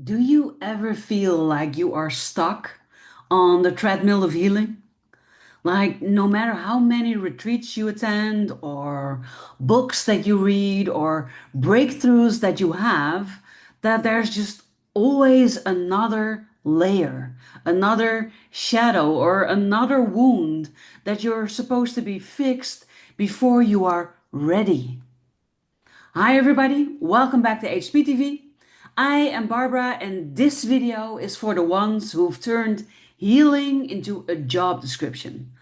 Do you ever feel like you are stuck on the treadmill of healing? Like, no matter how many retreats you attend, or books that you read, or breakthroughs that you have, that there's just always another layer, another shadow, or another wound that you're supposed to be fixed before you are ready. Hi everybody, welcome back to HPTV. I am Barbara and this video is for the ones who've turned healing into a job description.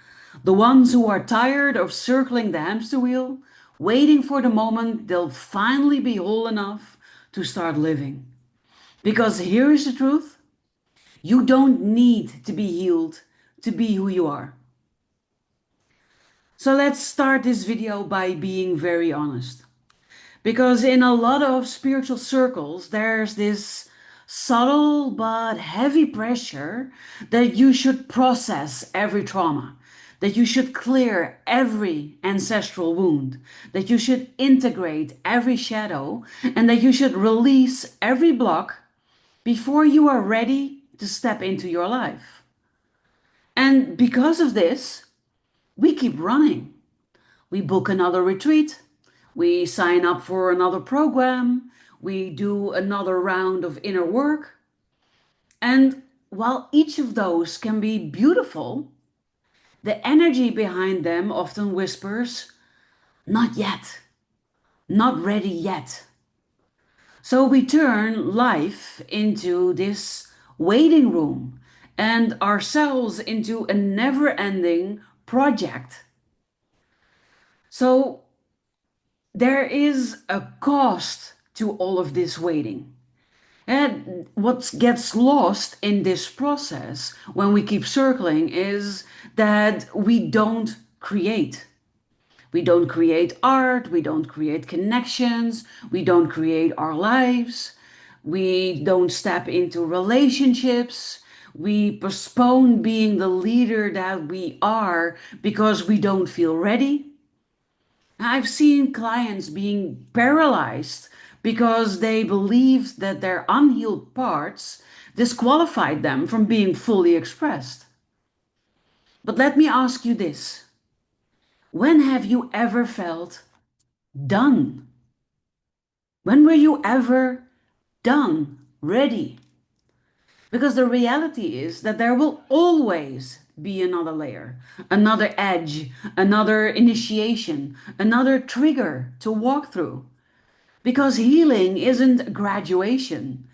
The ones who are tired of circling the hamster wheel, waiting for the moment they'll finally be whole enough to start living. Because here is the truth, you don't need to be healed to be who you are. So let's start this video by being very honest. Because in a lot of spiritual circles, there's this subtle but heavy pressure that you should process every trauma, that you should clear every ancestral wound, that you should integrate every shadow, and that you should release every block before you are ready to step into your life. And because of this, we keep running. We book another retreat. We sign up for another program. We do another round of inner work. And while each of those can be beautiful, the energy behind them often whispers, not yet, not ready yet. So we turn life into this waiting room and ourselves into a never ending project. So there is a cost to all of this waiting. And what gets lost in this process when we keep circling is that we don't create. We don't create art, we don't create connections, we don't create our lives, we don't step into relationships, we postpone being the leader that we are because we don't feel ready. I've seen clients being paralyzed because they believed that their unhealed parts disqualified them from being fully expressed. But let me ask you this. When have you ever felt done? When were you ever done, ready? Because the reality is that there will always be another layer, another edge, another initiation, another trigger to walk through. Because healing isn't a graduation,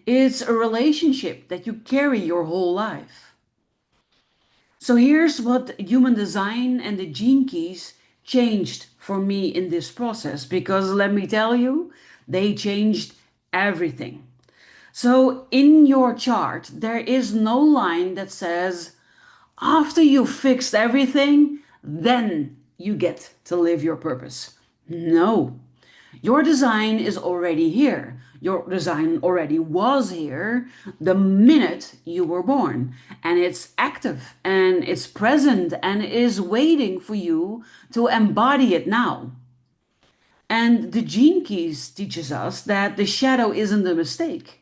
it's a relationship that you carry your whole life. So here's what human design and the gene keys changed for me in this process, because let me tell you, they changed everything. So in your chart, there is no line that says, after you fixed everything, then you get to live your purpose. No, your design is already here. Your design already was here the minute you were born. And it's active and it's present and is waiting for you to embody it now. And the gene keys teaches us that the shadow isn't a mistake.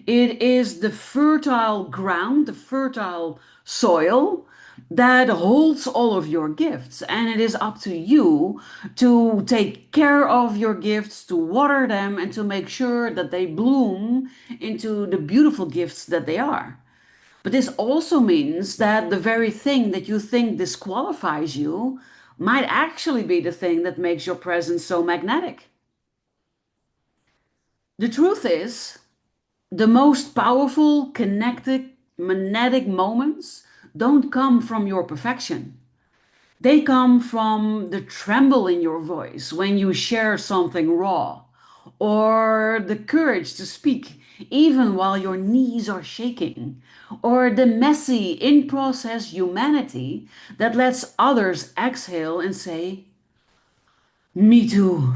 It is the fertile ground, the fertile soil that holds all of your gifts. And it is up to you to take care of your gifts, to water them, and to make sure that they bloom into the beautiful gifts that they are. But this also means that the very thing that you think disqualifies you might actually be the thing that makes your presence so magnetic. The truth is, the most powerful, connected, magnetic moments don't come from your perfection. They come from the tremble in your voice when you share something raw, or the courage to speak even while your knees are shaking, or the messy, in process humanity that lets others exhale and say, me too.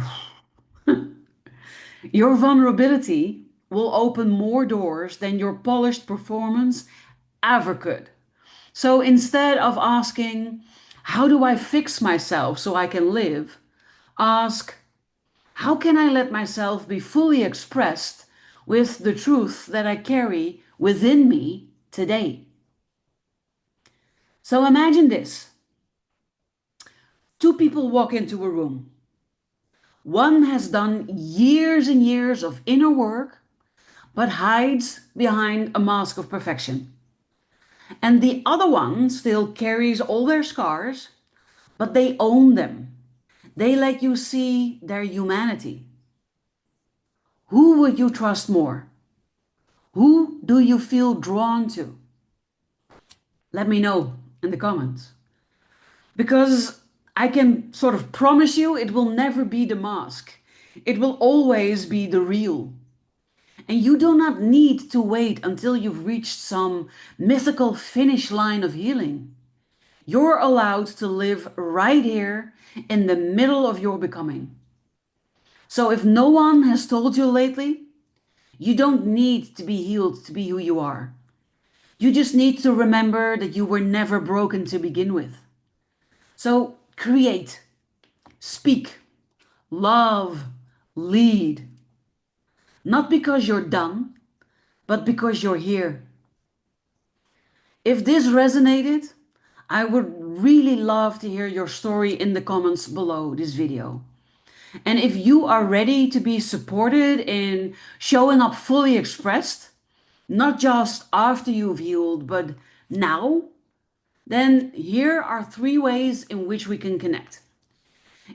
Your vulnerability will open more doors than your polished performance ever could. So instead of asking, how do I fix myself so I can live? Ask, how can I let myself be fully expressed with the truth that I carry within me today. So imagine this. Two people walk into a room. One has done years and years of inner work, but hides behind a mask of perfection. And the other one still carries all their scars, but they own them. They let you see their humanity. Who would you trust more? Who do you feel drawn to? Let me know in the comments. Because I can sort of promise you it will never be the mask. It will always be the real. And you do not need to wait until you've reached some mythical finish line of healing. You're allowed to live right here in the middle of your becoming. So if no one has told you lately, you don't need to be healed to be who you are. You just need to remember that you were never broken to begin with. So create, speak, love, lead. Not because you're done, but because you're here. If this resonated, I would really love to hear your story in the comments below this video. And if you are ready to be supported in showing up fully expressed, not just after you've healed, but now, then here are 3 ways in which we can connect.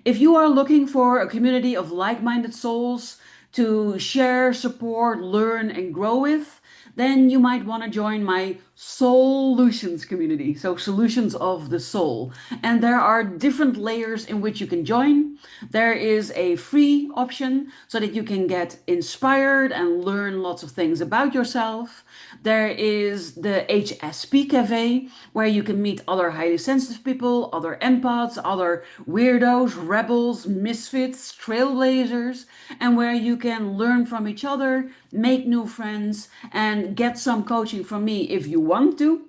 If you are looking for a community of like-minded souls to share, support, learn, and grow with, then you might want to join my Solutions community, so solutions of the soul. And there are different layers in which you can join. There is a free option so that you can get inspired and learn lots of things about yourself. There is the HSP Cafe, where you can meet other highly sensitive people, other empaths, other weirdos, rebels, misfits, trailblazers, and where you can learn from each other, make new friends, and get some coaching from me if you want to.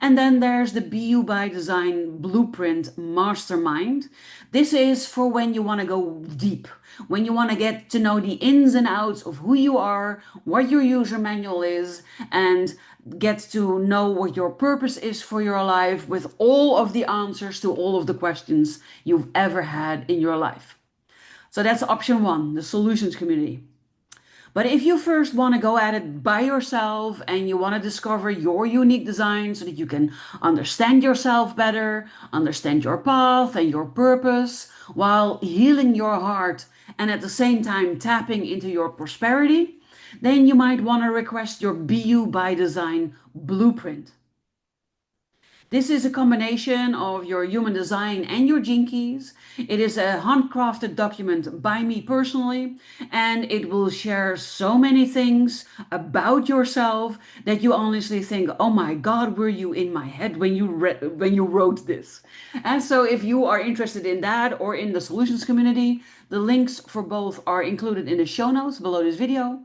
And then there's the Be You by Design Blueprint Mastermind. This is for when you want to go deep, when you want to get to know the ins and outs of who you are, what your user manual is, and get to know what your purpose is for your life with all of the answers to all of the questions you've ever had in your life. So that's option 1, the Solutions community. But if you first want to go at it by yourself and you want to discover your unique design so that you can understand yourself better, understand your path and your purpose while healing your heart and at the same time tapping into your prosperity, then you might want to request your Be You by Design blueprint. This is a combination of your human design and your gene keys. It is a handcrafted document by me personally, and it will share so many things about yourself that you honestly think, oh my God, were you in my head when you wrote this? And so if you are interested in that or in the solutions community, the links for both are included in the show notes below this video.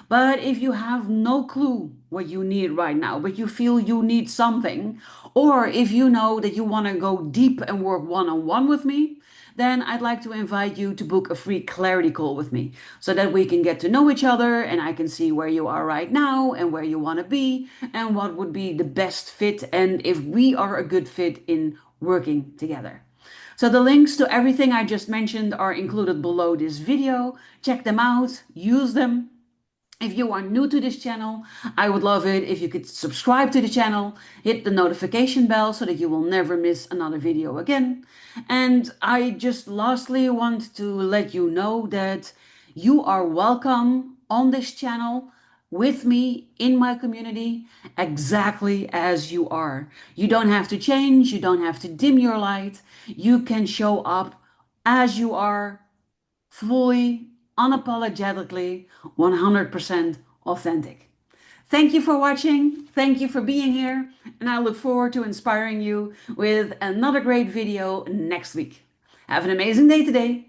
But if you have no clue what you need right now, but you feel you need something, or if you know that you want to go deep and work one-on-one with me, then I'd like to invite you to book a free clarity call with me so that we can get to know each other and I can see where you are right now and where you want to be and what would be the best fit and if we are a good fit in working together. So the links to everything I just mentioned are included below this video. Check them out, use them. If you are new to this channel, I would love it if you could subscribe to the channel, hit the notification bell so that you will never miss another video again. And I just lastly want to let you know that you are welcome on this channel with me in my community exactly as you are. You don't have to change, you don't have to dim your light. You can show up as you are, fully, unapologetically, 100% authentic. Thank you for watching. Thank you for being here. And I look forward to inspiring you with another great video next week. Have an amazing day today.